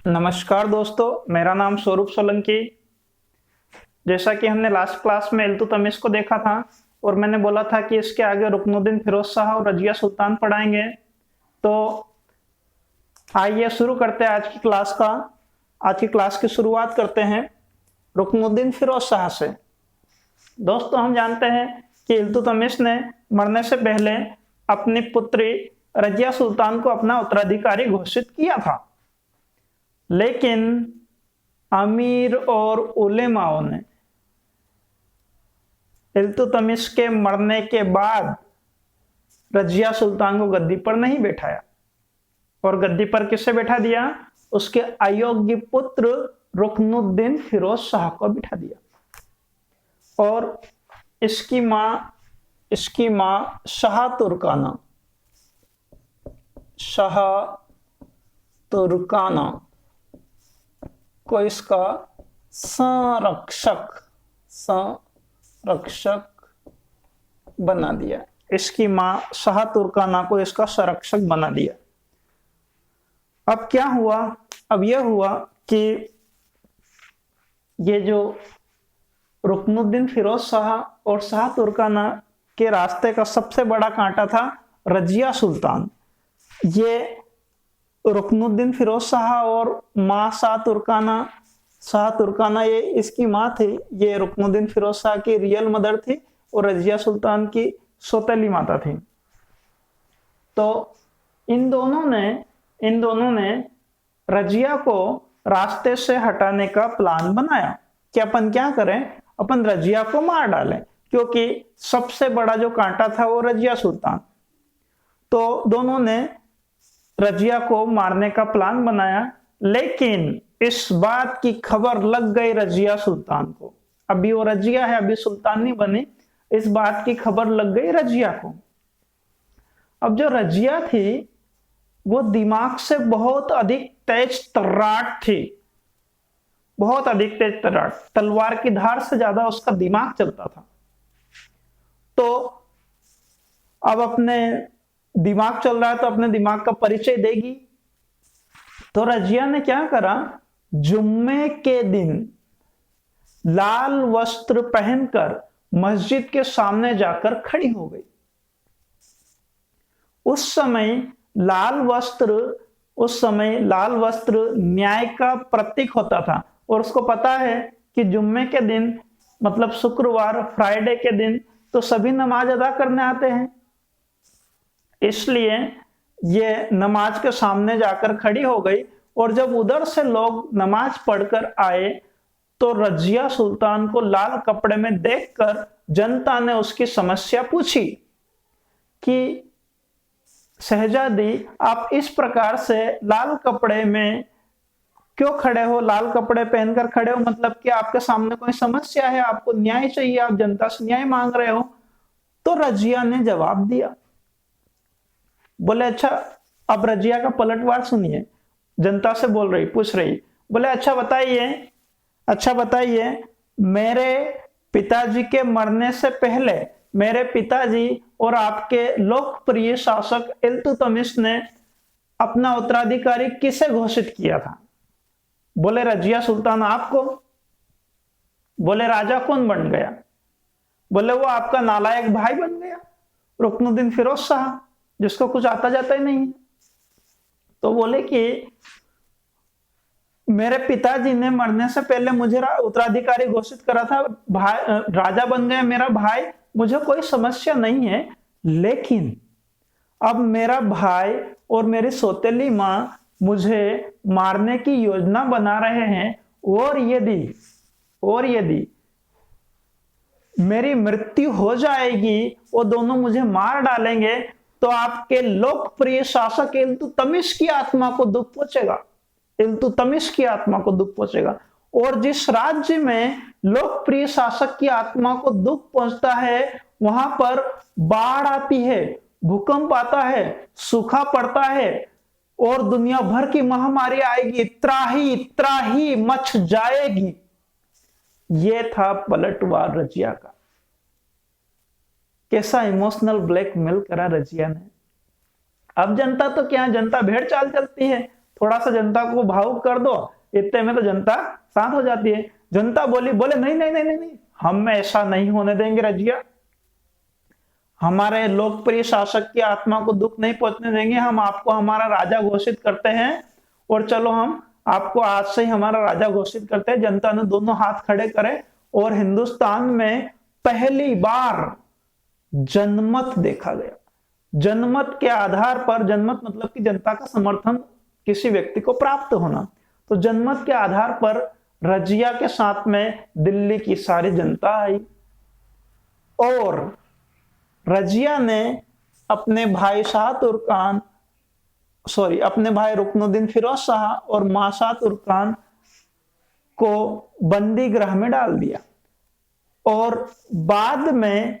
नमस्कार दोस्तों, मेरा नाम स्वरूप सोलंकी। जैसा कि हमने लास्ट क्लास में इल्तुतमिश को देखा था और मैंने बोला था कि इसके आगे रुकनुद्दीन फिरोज शाह और रजिया सुल्तान पढ़ाएंगे। तो आइए शुरू करते हैं आज की क्लास की शुरुआत करते हैं रुकनुद्दीन फिरोज शाह से। दोस्तों, हम जानते हैं कि इल्तुतमिश ने मरने से पहले अपनी पुत्री रजिया सुल्तान को अपना उत्तराधिकारी घोषित किया था, लेकिन अमीर और उलेमाओं ने इल्तुतमिश के मरने के बाद रजिया सुल्तान को गद्दी पर नहीं बैठाया और गद्दी पर किसे बैठा दिया? उसके अयोग्य पुत्र रुकनुद्दीन फिरोज शाह को बिठा दिया। और इसकी मां शाह तुर्काना को इसका संरक्षक बना दिया। इसकी मां शाह तुर्काना को इसका संरक्षक बना दिया। अब क्या हुआ? अब यह हुआ कि ये जो रुकनुद्दीन फिरोज शाह और शाह तुर्काना के रास्ते का सबसे बड़ा कांटा था रजिया सुल्तान। ये रुकनुद्दीन फिरोज शाह और मां शाह तुर्काना ये इसकी मां थी। ये रुकनुद्दीन फिरोज शाह की रियल मदर थी और रजिया सुल्तान की सौतेली माता थी। तो इन दोनों ने रजिया को रास्ते से हटाने का प्लान बनाया कि अपन क्या करें, अपन रजिया को मार डालें, क्योंकि सबसे बड़ा जो कांटा था वो रजिया सुल्तान। तो दोनों ने रजिया को मारने का प्लान बनाया, लेकिन इस बात की खबर लग गई रजिया सुल्तान को। अभी वो रजिया है, अभी सुल्तान नहीं बनी। इस बात की खबर लग गई रजिया को। अब जो रजिया थी वो दिमाग से बहुत अधिक तेज तर्राट थी, बहुत अधिक तेज तर्राट। तलवार की धार से ज्यादा उसका दिमाग चलता था। तो अब अपने दिमाग चल रहा है तो अपने दिमाग का परिचय देगी। तो रजिया ने क्या करा, जुम्मे के दिन लाल वस्त्र पहनकर मस्जिद के सामने जाकर खड़ी हो गई। उस समय लाल वस्त्र न्याय का प्रतीक होता था और उसको पता है कि जुम्मे के दिन मतलब शुक्रवार, फ्राइडे के दिन तो सभी नमाज अदा करने आते हैं। इसलिए ये नमाज के सामने जाकर खड़ी हो गई और जब उधर से लोग नमाज पढ़कर आए तो रजिया सुल्तान को लाल कपड़े में देखकर जनता ने उसकी समस्या पूछी कि शहजादी, आप इस प्रकार से लाल कपड़े में क्यों खड़े हो? लाल कपड़े पहनकर खड़े हो मतलब कि आपके सामने कोई समस्या है, आपको न्याय चाहिए, आप जनता से न्याय मांग रहे हो। तो रजिया ने जवाब दिया, बोले अच्छा। अब रजिया का पलटवार सुनिए। जनता से पूछ रही, बोले अच्छा बताइए, मेरे पिताजी के मरने से पहले मेरे पिताजी और आपके लोकप्रिय शासक इल्तुतमिश ने अपना उत्तराधिकारी किसे घोषित किया था? बोले रजिया सुल्तान आपको। बोले राजा कौन बन गया? बोले वो आपका नालायक भाई बन गया, रुकनुद्दीन फिरोज शाह, जिसको कुछ आता जाता ही नहीं है। तो बोले कि मेरे पिताजी ने मरने से पहले मुझे उत्तराधिकारी घोषित करा था, राजा बन गया मेरा भाई, मुझे कोई समस्या नहीं है। लेकिन अब मेरा भाई और मेरी सौतेली मां मुझे मारने की योजना बना रहे हैं और यदि मेरी मृत्यु हो जाएगी, वो दोनों मुझे मार डालेंगे, तो आपके लोकप्रिय शासक इल्तुतमिश की आत्मा को दुख पहुंचेगा। और जिस राज्य में लोकप्रिय शासक की आत्मा को दुख पहुंचता है, वहां पर बाढ़ आती है, भूकंप आता है, सूखा पड़ता है और दुनिया भर की महामारी आएगी, त्राही मच जाएगी। ये था पलटवार रजिया का। कैसा इमोशनल ब्लैकमेल करा रजिया ने। अब जनता तो क्या, जनता भेड़ चाल चलती है, थोड़ा सा जनता को भावुक कर दो, इतने में तो जनता शांत हो जाती है। जनता बोले नहीं नहीं नहीं नहीं नहीं, हम ऐसा नहीं होने देंगे रजिया, हमारे लोकप्रिय शासक की आत्मा को दुख नहीं पहुंचने देंगे, हम आपको हमारा राजा घोषित करते हैं, और चलो हम आपको आज से ही हमारा राजा घोषित करते हैं। जनता ने दोनों हाथ खड़े करे और हिंदुस्तान में पहली बार जनमत देखा गया। जनमत के आधार पर, जनमत मतलब कि जनता का समर्थन किसी व्यक्ति को प्राप्त होना, तो जनमत के आधार पर रजिया के साथ में दिल्ली की सारी जनता आई और रजिया ने अपने भाई अपने भाई रुकनुद्दीन फिरोज शाह और मां शाह तुर्कान को बंदी गृह में डाल दिया, और बाद में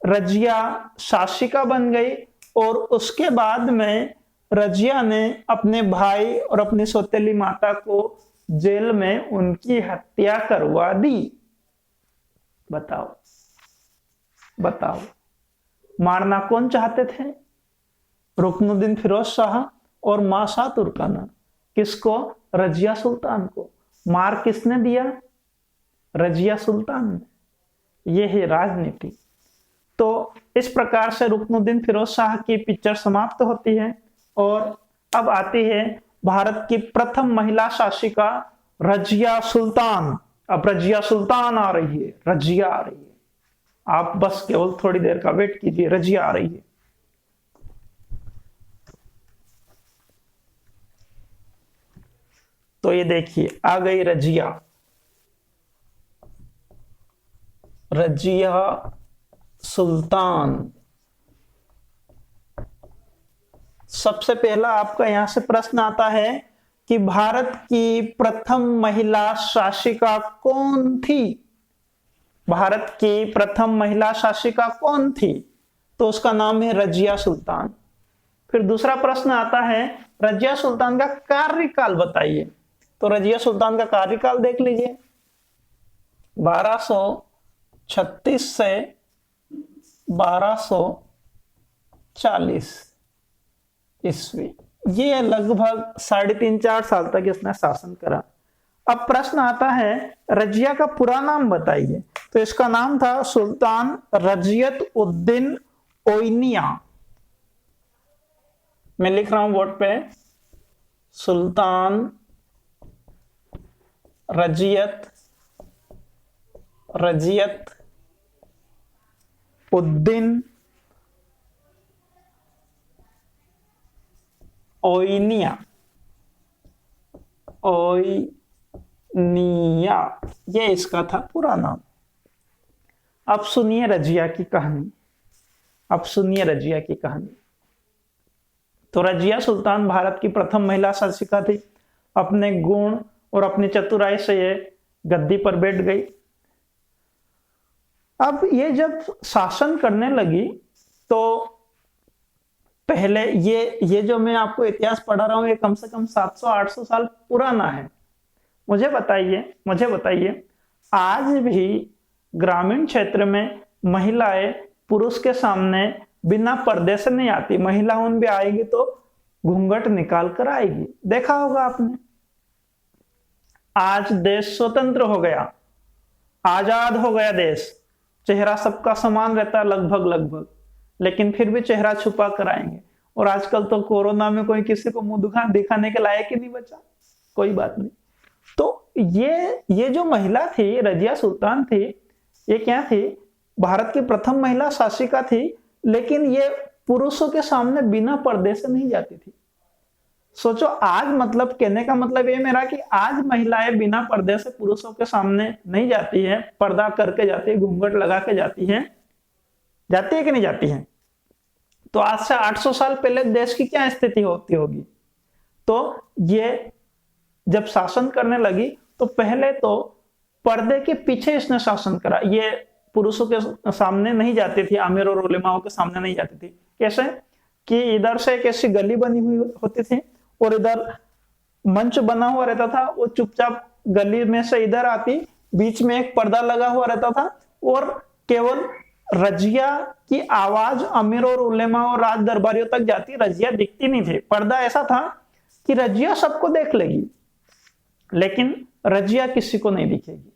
रजिया शासिका बन गई, और उसके बाद में रजिया ने अपने भाई और अपनी सौतेली माता को जेल में उनकी हत्या करवा दी। बताओ बताओ, मारना कौन चाहते थे? रुकनुद्दीन फिरोज शाह और मां शाह तुर्काना। किसको? रजिया सुल्तान को। मार किसने दिया? रजिया सुल्तान ने। यह है राजनीति। तो इस प्रकार से रुकनुद्दीन फिरोज शाह की पिक्चर समाप्त होती है, और अब आती है भारत की प्रथम महिला शासिका रजिया सुल्तान। अब रजिया सुल्तान आ रही है, रजिया आ रही है, आप बस केवल थोड़ी देर का वेट कीजिए, रजिया आ रही है। तो ये देखिए आ गई रजिया। रजिया सुल्तान। सबसे पहला आपका यहां से प्रश्न आता है कि भारत की प्रथम महिला शासिका कौन थी? भारत की प्रथम महिला शासिका कौन थी? तो उसका नाम है रजिया सुल्तान। फिर दूसरा प्रश्न आता है रजिया सुल्तान का कार्यकाल बताइए। तो रजिया सुल्तान का कार्यकाल देख लीजिए, 1236 से 1240 ईस्वी। ये लगभग 3.5-4 साल तक इसने शासन करा। अब प्रश्न आता है रजिया का पूरा नाम बताइए। तो इसका नाम था सुल्तान रजियत उद्दीन ओइनिया। मैं लिख रहा हूं बोर्ड पे, सुल्तान रजियत उद्दीन ओइनिया। ये इसका था पूरा नाम। अब सुनिए रजिया की कहानी। तो रजिया सुल्तान भारत की प्रथम महिला शासिका थी। अपने गुण और अपनी चतुराई से ये गद्दी पर बैठ गई। अब ये जब शासन करने लगी तो पहले ये जो मैं आपको इतिहास पढ़ा रहा हूं, ये कम से कम 700-800 साल पुराना है। मुझे बताइए आज भी ग्रामीण क्षेत्र में महिलाएं पुरुष के सामने बिना पर्दे से नहीं आती। महिलाओं भी आएगी तो घूंघट निकाल कर आएगी। देखा होगा आपने। आज देश स्वतंत्र हो गया, आजाद हो गया देश, चेहरा सबका समान रहता है लगभग, लेकिन फिर भी चेहरा छुपा कर आएंगे। और आजकल तो कोरोना में कोई किसी को मुंह दिखाने के लायक ही नहीं बचा। कोई बात नहीं। तो ये जो महिला थी, रजिया सुल्तान थी, ये क्या थी? भारत की प्रथम महिला शासिका थी, लेकिन ये पुरुषों के सामने बिना पर्दे से नहीं जाती थी। सोचो, आज मतलब कहने का मतलब ये मेरा कि आज महिलाएं बिना पर्दे से पुरुषों के सामने नहीं जाती है, पर्दा करके जाती है, घूंघट लगा के जाती है कि नहीं जाती है? तो आज से 800 साल पहले देश की क्या स्थिति होती होगी? तो ये जब शासन करने लगी तो पहले तो पर्दे के पीछे इसने शासन करा। ये पुरुषों के सामने नहीं जाती थी, आमिर और उलेमाओं के सामने नहीं जाती थी। कैसे कि इधर से एक ऐसी गली बनी हुई होती थी और इधर मंच बना हुआ रहता था। वो चुपचाप गली में से इधर आती, बीच में एक पर्दा लगा हुआ रहता था और केवल रजिया की आवाज अमीर और उलेमा और राज दरबारियों तक जाती, रजिया दिखती नहीं थी। पर्दा ऐसा था कि रजिया सबको देख लेगी, लेकिन रजिया किसी को नहीं दिखेगी।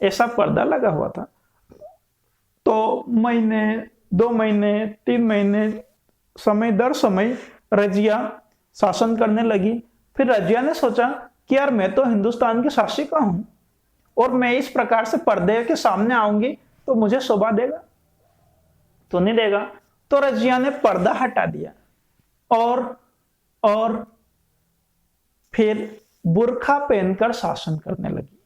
ऐसा पर्दा लगा हुआ था। तो महीने, 2 महीने, 3 महीने, समय दर समय रजिया शासन करने लगी। फिर रजिया ने सोचा कि यार मैं तो हिंदुस्तान की शासिका हूं, और मैं इस प्रकार से पर्दे के सामने आऊंगी तो मुझे शोभा देगा? तो नहीं देगा। तो रजिया ने पर्दा हटा दिया और फिर बुर्खा पहनकर शासन करने लगी।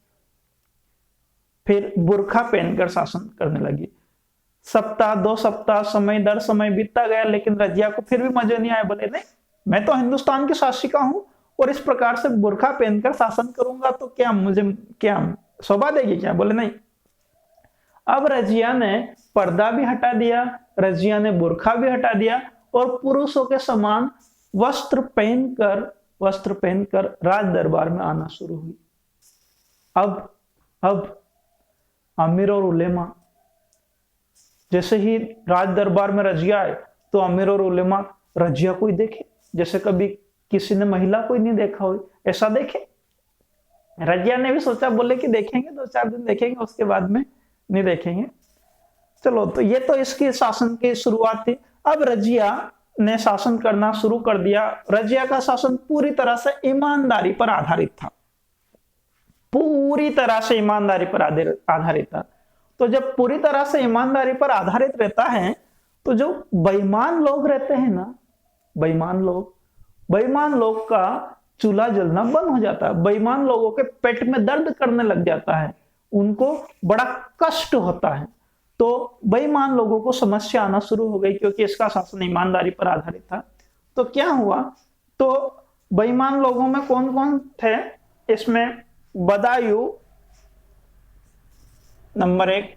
फिर बुर्खा पहनकर शासन करने लगी। सप्ताह 2 सप्ताह समय दर समय बीतता गया, लेकिन रजिया को फिर भी मजे नहीं आया। बोले नहीं, मैं तो हिंदुस्तान की शासिका हूं और इस प्रकार से बुर्खा पहनकर शासन करूंगा तो क्या मुझे क्या शोभा देगी क्या? बोले नहीं। अब रजिया ने पर्दा भी हटा दिया, रजिया ने बुर्खा भी हटा दिया और पुरुषों के समान वस्त्र पहनकर राज दरबार में आना शुरू हुई। अब अमीर और उलेमा, जैसे ही राज दरबार में रजिया आए तो अमीर और उलेमा रजिया को ही देखे जैसे कभी किसी ने महिला को ही नहीं देखा हो, ऐसा देखे। रजिया ने भी सोचा, बोले कि देखेंगे, 2-4 दिन देखेंगे, उसके बाद में नहीं देखेंगे। चलो, तो ये तो इसकी शासन की शुरुआत थी। अब रजिया ने शासन करना शुरू कर दिया। रजिया का शासन पूरी तरह से ईमानदारी पर आधारित था, पूरी तरह से ईमानदारी पर आधारित था। तो जब पूरी तरह से ईमानदारी पर आधारित रहता है तो जो बेईमान लोग रहते हैं ना, बेईमान लोग का चूल्हा जलना बंद हो जाता है। बेईमान लोगों के पेट में दर्द करने लग जाता है, उनको बड़ा कष्ट होता है। तो बेईमान लोगों को समस्या आना शुरू हो गई, क्योंकि इसका शासन ईमानदारी पर आधारित था। तो क्या हुआ, तो बेईमान लोगों में कौन कौन थे? इसमें बदायूं नंबर 1,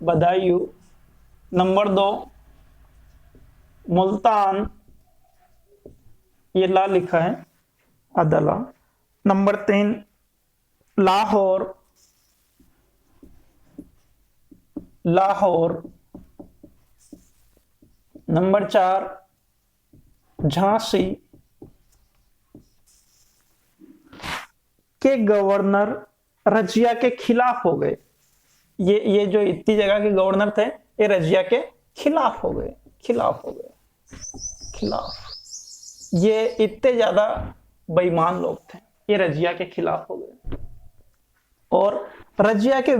बदायूं नंबर 2 मुल्तान, ये ला लिखा है, अदला। नंबर 3 लाहौर, नंबर 4 झांसी के गवर्नर रजिया के खिलाफ हो गए। ये जो इतनी जगह के गवर्नर थे, ये रजिया के खिलाफ हो गए। ये इतने ज्यादा बेईमान लोग थे, ये रजिया के खिलाफ हो गए। और रजिया के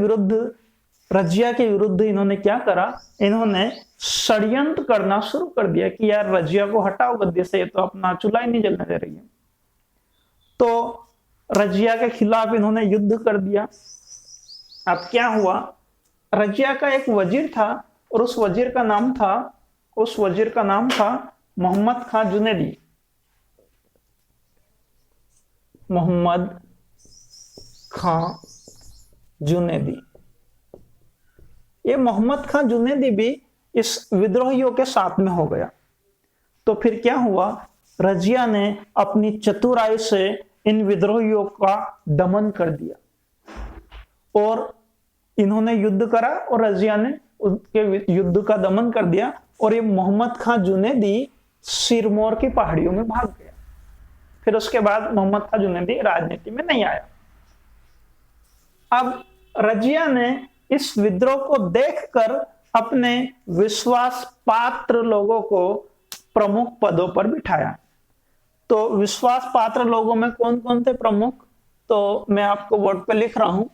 विरुद्ध इन्होंने क्या करा, इन्होंने षड्यंत्र करना शुरू कर दिया कि यार रजिया को हटाओ गद्दी से, ये तो अपना चूल्हा ही नहीं जलने दे रही है। तो रजिया के खिलाफ इन्होंने युद्ध कर दिया। अब क्या हुआ, रजिया का एक वजीर था और उस वजीर का नाम था मोहम्मद खां जुनैदी। ये मोहम्मद खां जुनैदी भी इस विद्रोहियों के साथ में हो गया। तो फिर क्या हुआ, रजिया ने अपनी चतुराई से इन विद्रोहियों का दमन कर दिया और इन्होंने युद्ध करा और रजिया ने उनके युद्ध का दमन कर दिया। और ये मोहम्मद खां जुनैदी सिरमौर की पहाड़ियों में भाग गया। फिर उसके बाद मोहम्मद खां जुनैदी राजनीति में नहीं आया। अब रजिया ने इस विद्रोह को देखकर अपने विश्वास पात्र लोगों को प्रमुख पदों पर बिठाया। तो विश्वास पात्र लोगों में कौन कौन थे प्रमुख, तो मैं आपको बोर्ड पे लिख रहा हूं।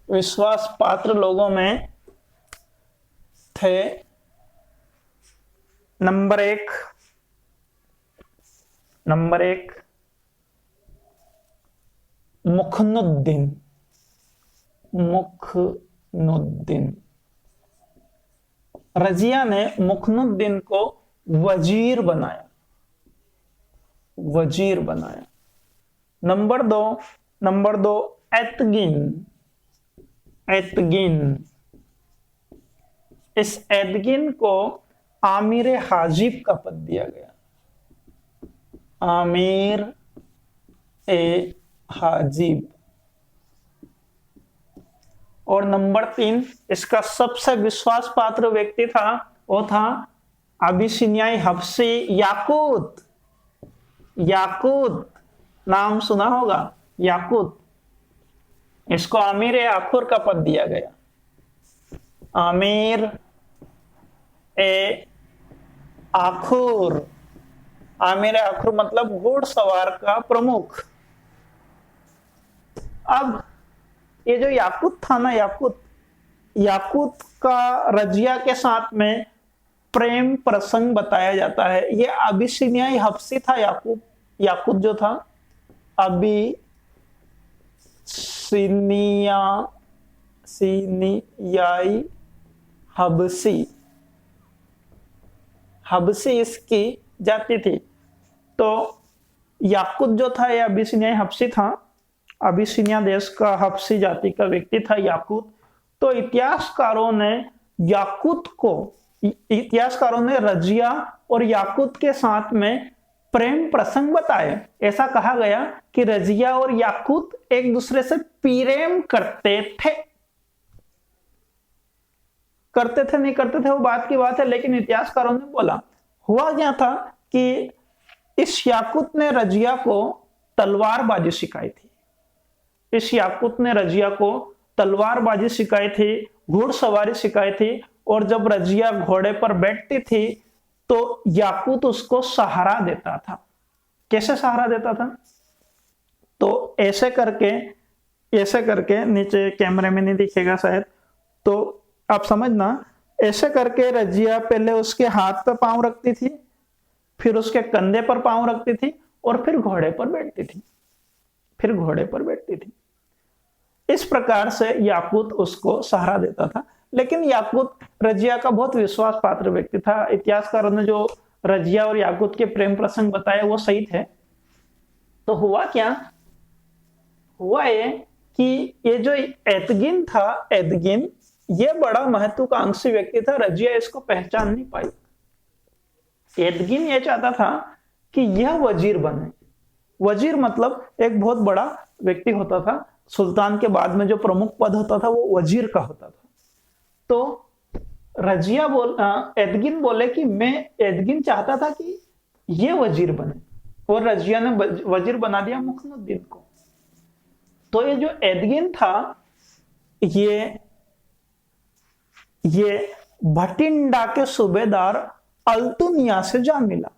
विश्वास पात्र लोगों में थे नंबर एक मुखनुद्दीन। रजिया ने मुखनुद्दीन को वजीर बनाया। नंबर दो एतगिन। इस एतगिन को आमिर हाजिब का पद दिया गया। आमिर ए हाजिब। और नंबर 3 इसका सबसे विश्वास पात्र व्यक्ति था, वो था अबिसिनियाई हबसी याकूत, याकूत नाम सुना होगा, याकूत, इसको अमीर ए आखुर का पद दिया गया। अमीर ए आखुर, आमिर ए आखुर मतलब घोड़सवार का प्रमुख। अब ये जो याकूत था ना, याकूत, याकूत का रजिया के साथ में प्रेम प्रसंग बताया जाता है। ये अबिसिनियाई हबसी था याकूत, याकूत जो था सिनियाई हबसी, हबसी इसकी जाति थी। तो याकूत जो था यह अबिसिनियाई हबसी था, अबिसिनिया देश का हबसी जाति का व्यक्ति था याकूत। तो इतिहासकारों ने याकूत को, इतिहासकारों ने रजिया और याकूत के साथ में प्रेम प्रसंग बताए। ऐसा कहा गया कि रजिया और याकूत एक दूसरे से प्रेम करते थे, नहीं करते थे वो बात की बात है, लेकिन इतिहासकारों ने बोला। हुआ क्या था कि इस याकूत ने रजिया को तलवारबाजी सिखाई थी, इस याकूत ने रजिया को तलवारबाजी सिखाई थी, घुड़सवारी सिखाई थी। और जब रजिया घोड़े पर बैठती थी तो याकूत उसको सहारा देता था। कैसे सहारा देता था? तो ऐसे करके नीचे कैमरे में नहीं दिखेगा शायद, तो आप समझना, ऐसे करके रजिया पहले उसके हाथ पे पांव रखती थी, फिर उसके कंधे पर पांव रखती थी और फिर घोड़े पर बैठती थी, इस प्रकार से याकूत उसको सहारा देता था। लेकिन याकूत रजिया का बहुत विश्वास पात्र व्यक्ति था। इतिहासकारों ने जो रजिया और याकूत के प्रेम प्रसंग बताए वो सही थे। तो हुआ क्या, हुआ ये कि ये जो एदगिन था, एदगिन ये बड़ा महत्वाकांक्षी व्यक्ति था, रजिया इसको पहचान नहीं पाई। एदगिन ये चाहता था कि यह वजीर बने। वजीर मतलब एक बहुत बड़ा व्यक्ति होता था, सुल्तान के बाद में जो प्रमुख पद होता था वो वजीर का होता था। तो रजिया एदगिन बोले कि एदगिन चाहता था कि ये वजीर बने, और रजिया ने वजीर बना दिया मुखनुद्दीन को। तो ये जो एदगिन था ये भटिंडा के सूबेदार अल्तुनिया से जा मिला,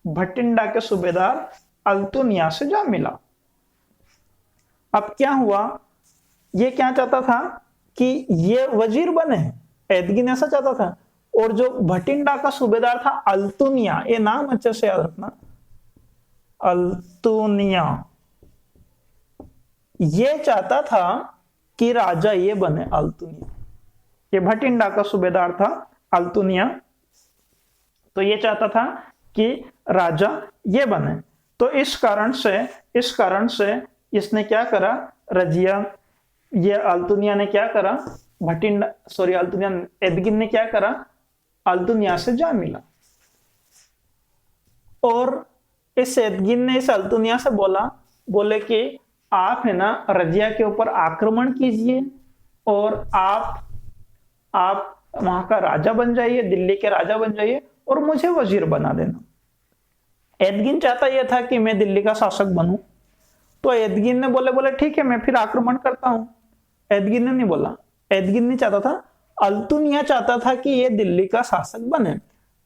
भटिंडा के सूबेदार अल्तुनिया से जा मिला। अब क्या हुआ, ये क्या चाहता था कि ये वजीर बने, एदगिन ऐसा चाहता था। और जो भटिंडा का सूबेदार था अल्तुनिया, ये नाम अच्छे से याद रखना, अल्तुनिया, ये चाहता था कि राजा ये बने, अल्तुनिया। ये भटिंडा का सूबेदार था अल्तुनिया, तो ये चाहता था कि राजा ये बने। तो इस कारण से इसने क्या करा, रजिया, ये अल्तुनिया ने क्या करा, अल्तुनिया, एदगिन ने क्या करा, अल्तुनिया से जा मिला। और इस एदगिन ने इस अल्तुनिया से बोले कि आप है ना रजिया के ऊपर आक्रमण कीजिए और आप वहां का राजा बन जाइए, दिल्ली के राजा बन जाइए और मुझे वजीर बना देना। एदगिन चाहता यह था कि मैं दिल्ली का शासक बनूं। तो एदगिन ने बोले ठीक है, मैं फिर आक्रमण करता हूं। एदगिन ने नहीं बोला, एदगिन नहीं चाहता था, अल्तुनिया चाहता था कि ये दिल्ली का शासक बने।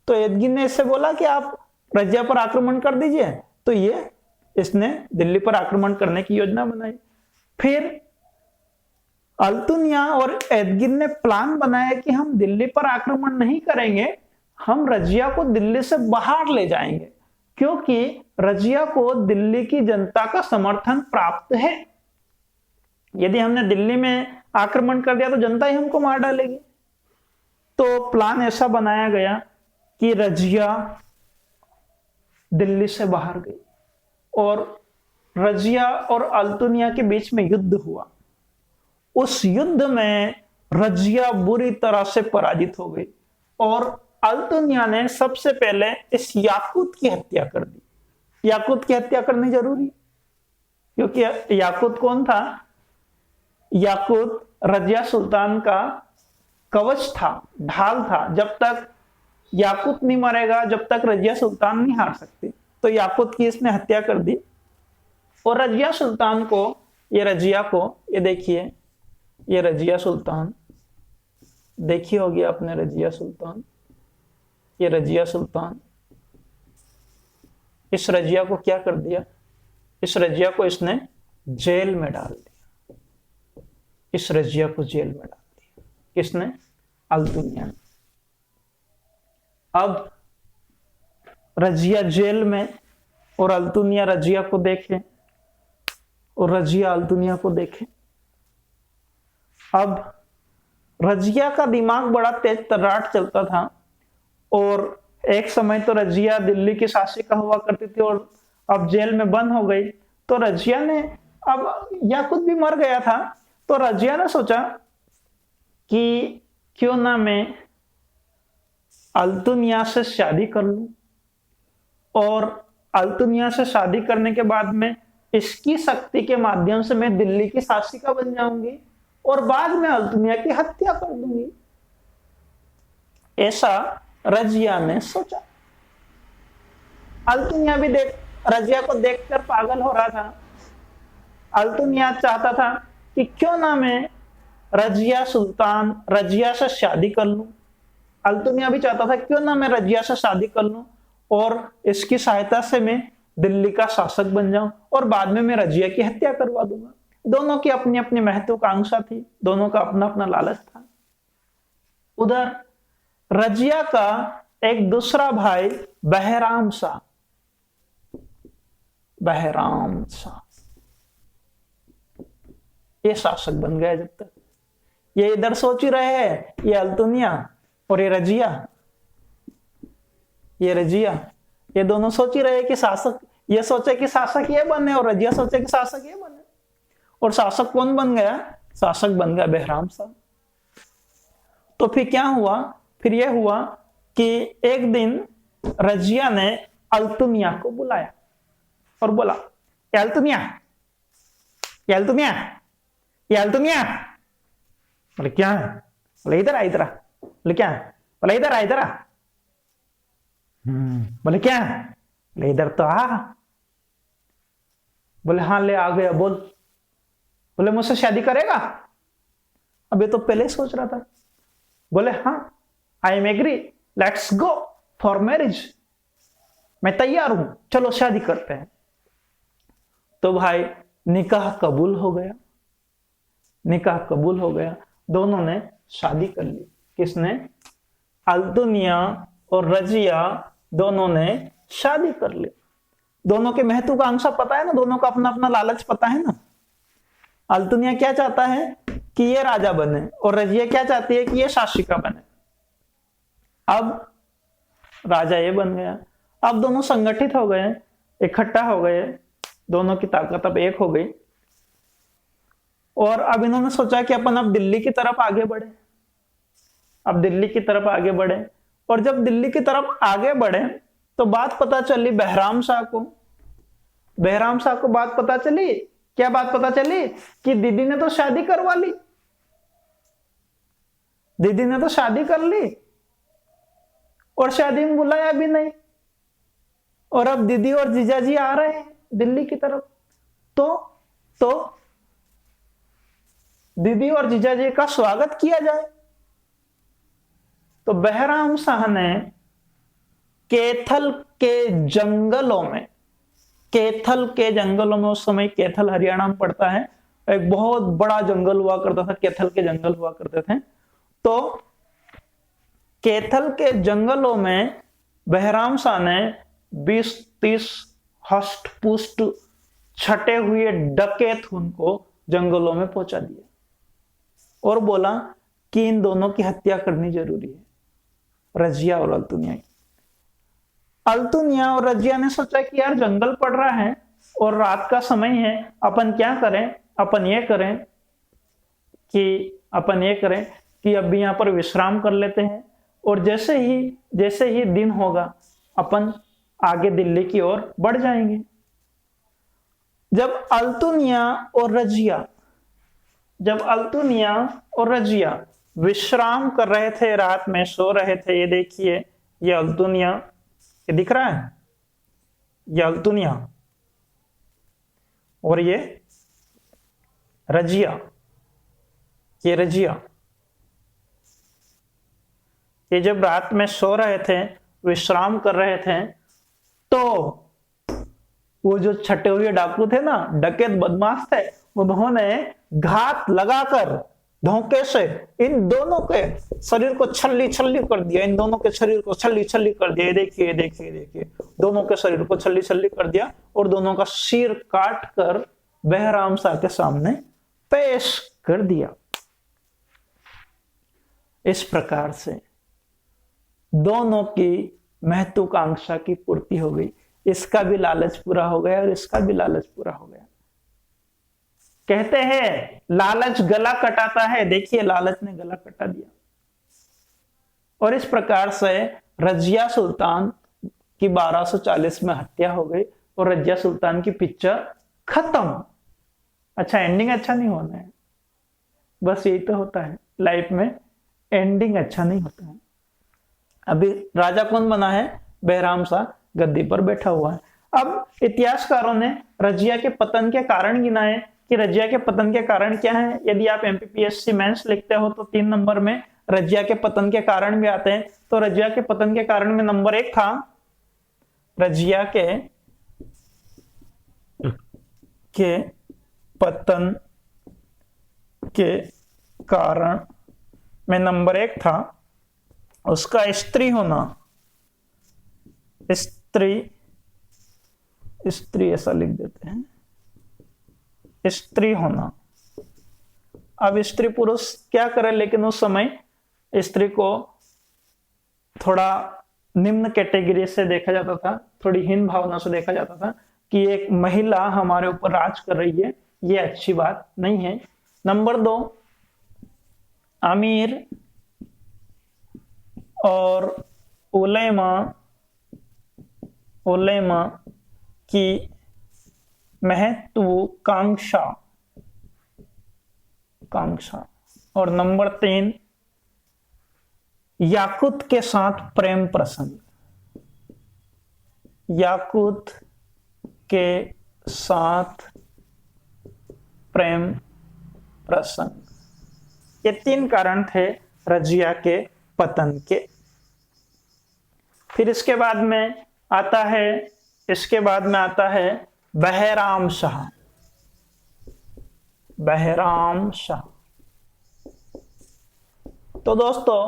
तो एदगिन ने इससे बोला कि आप रजिया पर आक्रमण कर दीजिए। तो इसने दिल्ली पर आक्रमण करने की योजना बनाई। फिर अल्तुनिया और एदगिन ने प्लान बनाया कि हम दिल्ली पर आक्रमण नहीं करेंगे, हम रजिया को दिल्ली से बाहर ले जाएंगे, क्योंकि रजिया को दिल्ली की जनता का समर्थन प्राप्त है। यदि हमने दिल्ली में आक्रमण कर दिया तो जनता ही हमको मार डालेगी। तो प्लान ऐसा बनाया गया कि रजिया दिल्ली से बाहर गई और रजिया और अल्तुनिया के बीच में युद्ध हुआ। उस युद्ध में रजिया बुरी तरह से पराजित हो गई और अल्तुनिया ने सबसे पहले इस याकूत की हत्या कर दी। याकूत की हत्या करनी जरूरी, क्योंकि याकूत कौन था? याकूत रजिया सुल्तान का कवच था, ढाल था। जब तक याकूत नहीं मरेगा जब तक रजिया सुल्तान नहीं हार सकती। तो याकूत की इसने हत्या कर दी और रजिया सुल्तान को, ये रजिया को, ये देखिए, ये रजिया सुल्तान देखी होगी आपने, रजिया सुल्तान, ये रजिया सुल्तान, इस रजिया को क्या कर दिया, इस रजिया को इसने जेल में डाल दिया, इस रजिया को जेल में डाल दिया। किसने? अल्तुनिया ने। अब रजिया जेल में और अल्तुनिया रजिया को देखे और रजिया अल्तुनिया को देखे। अब रजिया का दिमाग बड़ा तेज तर्राट चलता था और एक समय तो रजिया दिल्ली की शासिका हुआ करती थी और अब जेल में बंद हो गई। तो रजिया ने, अब याकूत भी मर गया था, तो रजिया ने सोचा कि क्यों ना मैं अल्तुनिया से शादी कर लूं और अल्तुनिया से शादी करने के बाद में इसकी शक्ति के माध्यम से मैं दिल्ली की शासिका बन जाऊंगी और बाद में अल्तुनिया की हत्या कर दूंगी। ऐसा रजिया ने सोचा। अल्तुनिया भी रजिया को देखकर पागल हो रहा था। अल्तुनिया चाहता था कि क्यों ना मैं रजिया से शादी कर लूं। अल्तुनिया भी चाहता था क्यों ना मैं रजिया से शादी कर लूं और इसकी सहायता से मैं दिल्ली का शासक बन जाऊं और बाद में मैं रजिया की हत्या करवा दूंगा। दोनों की अपनी अपनी महत्वाकांक्षा थी, दोनों का अपना अपना लालच था। उधर रजिया का एक दूसरा भाई बहराम शाह ये शासक बन गया। जब तक ये इधर सोच ही रहे हैं, ये अल्तुनिया और ये रजिया ये दोनों सोच ही रहे कि शासक, ये सोचे कि शासक ये बने और रजिया सोचे कि शासक ये बने। और शासक कौन बन गया? शासक बन गया बहराम शाह। तो फिर क्या हुआ? फिर यह हुआ कि एक दिन रजिया ने अल्तुनिया को बुलाया और बोला, अल्तुनिया, बोले क्या है? बोले इधर आ। बोले क्या है? बोले इधर आ। बोले क्या है? बोले इधर तो आ। बोले हाँ ले आ गया, बोल। बोले मुझसे शादी करेगा? अब ये तो पहले सोच रहा था। बोले हाँ, I am agree, let's go for marriage, मैं तैयार हूं, चलो शादी करते हैं। तो भाई निकाह कबूल हो गया, दोनों ने शादी कर ली। किसने? अल्तुनिया और रजिया दोनों ने शादी कर ली। दोनों के महत्वाकांक्षा पता है ना, दोनों का अपना अपना लालच पता है ना। अल्तुनिया क्या चाहता है कि ये राजा बने और रजिया क्या चाहती है कि ये शासिका बने। अब राजा ये बन गया, अब दोनों संगठित हो गए, इकट्ठा हो गए, दोनों की ताकत अब एक हो गई और अब इन्होंने सोचा कि अपन अब दिल्ली की तरफ आगे बढ़े। और जब दिल्ली की तरफ आगे बढ़े तो बात पता चली बहराम शाह को बात पता चली। क्या बात पता चली? कि दीदी ने तो शादी करवा ली, दीदी ने तो शादी कर ली और शादी में बुलाया भी नहीं, और अब दीदी और जीजाजी आ रहे हैं दिल्ली की तरफ। तो दीदी और जीजाजी का स्वागत किया जाए। तो बहराम शाह ने कैथल के जंगलों में, उस समय कैथल हरियाणा में पड़ता है, एक बहुत बड़ा जंगल हुआ करता था, कैथल के जंगल हुआ करते थे। तो कैथल के जंगलों में बहराम शाह ने 20-30 हष्ट पुष्ट छटे हुए डकैत उनको जंगलों में पहुंचा दिया और बोला कि इन दोनों की हत्या करनी जरूरी है, रजिया और अल्तुनिया की। अल्तुनिया और रजिया ने सोचा कि यार जंगल पड़ रहा है और रात का समय है, अपन क्या करें? अपन ये करें कि अभी यहां पर विश्राम कर लेते हैं और जैसे ही दिन होगा अपन आगे दिल्ली की ओर बढ़ जाएंगे। जब अल्तुनिया और रजिया विश्राम कर रहे थे, रात में सो रहे थे, ये देखिए ये अल्तुनिया, ये दिख रहा है, ये अल्तुनिया, और ये रजिया, ये रजिया। ये जब रात में सो रहे थे, विश्राम कर रहे थे, तो वो जो छटे हुए डाकू थे ना, डकैत बदमाश थे, उन्होंने घात लगाकर धोखे से इन दोनों के शरीर को छल्ली छल्ली कर दिया, इन दोनों के शरीर को छल्ली छल्ली कर दिया। देखिए देखिए देखिए, दोनों के शरीर को छल्ली छल्ली कर दिया और दोनों का सिर काट कर बहराम शाह के सामने पेश कर दिया। इस प्रकार से दोनों की महत्वाकांक्षा की पूर्ति हो गई। इसका भी लालच पूरा हो गया और इसका भी लालच पूरा हो गया। कहते हैं लालच गला कटाता है, देखिए लालच ने गला कटा दिया। और इस प्रकार से रजिया सुल्तान की 1240 में हत्या हो गई और रजिया सुल्तान की पिक्चर खत्म। अच्छा, एंडिंग अच्छा नहीं होना है, बस यही तो होता है लाइफ में, एंडिंग अच्छा नहीं होता है। अभी राजा कौन बना है? बहराम शाह गद्दी पर बैठा हुआ है। अब इतिहासकारों ने रजिया के पतन के कारण गिनाए कि रजिया के पतन के कारण क्या है। यदि आप एमपीपीएससी मेंस लिखते हो तो 3 नंबर में रजिया के पतन के कारण भी आते हैं। तो रजिया के पतन के कारण में नंबर 1 था रजिया के पतन के कारण में नंबर 1 था उसका स्त्री होना। स्त्री ऐसा लिख देते हैं, स्त्री होना। अब स्त्री पुरुष क्या करे, लेकिन उस समय स्त्री को थोड़ा निम्न कैटेगरी से देखा जाता था, थोड़ी हीन भावना से देखा जाता था कि एक महिला हमारे ऊपर राज कर रही है, ये अच्छी बात नहीं है। नंबर 2, अमीर और उलेमा की महत्वाकांक्षा। और नंबर 3, याकूत के साथ प्रेम प्रसंग। याकूत के साथ प्रेम प्रसंग, ये 3 कारण थे रजिया के पतन के। फिर इसके बाद में आता है बहराम शाह। तो दोस्तों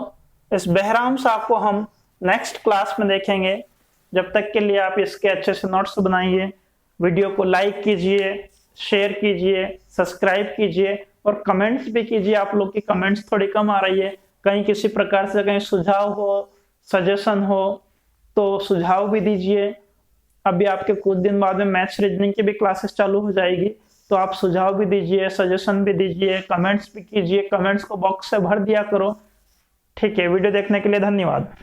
इस बहराम शाह को हम नेक्स्ट क्लास में देखेंगे। जब तक के लिए आप इसके अच्छे से नोट्स बनाइए, वीडियो को लाइक कीजिए, शेयर कीजिए, सब्सक्राइब कीजिए और कमेंट्स भी कीजिए। आप लोग की कमेंट्स थोड़ी कम आ रही है, कहीं किसी प्रकार से कहीं सुझाव हो, सजेशन हो तो सुझाव भी दीजिए। अभी आपके कुछ दिन बाद में मैथ्स रीजनिंग की भी क्लासेस चालू हो जाएगी, तो आप सुझाव भी दीजिए, सजेशन भी दीजिए, कमेंट्स भी कीजिए। कमेंट्स को बॉक्स से भर दिया करो। ठीक है, वीडियो देखने के लिए धन्यवाद।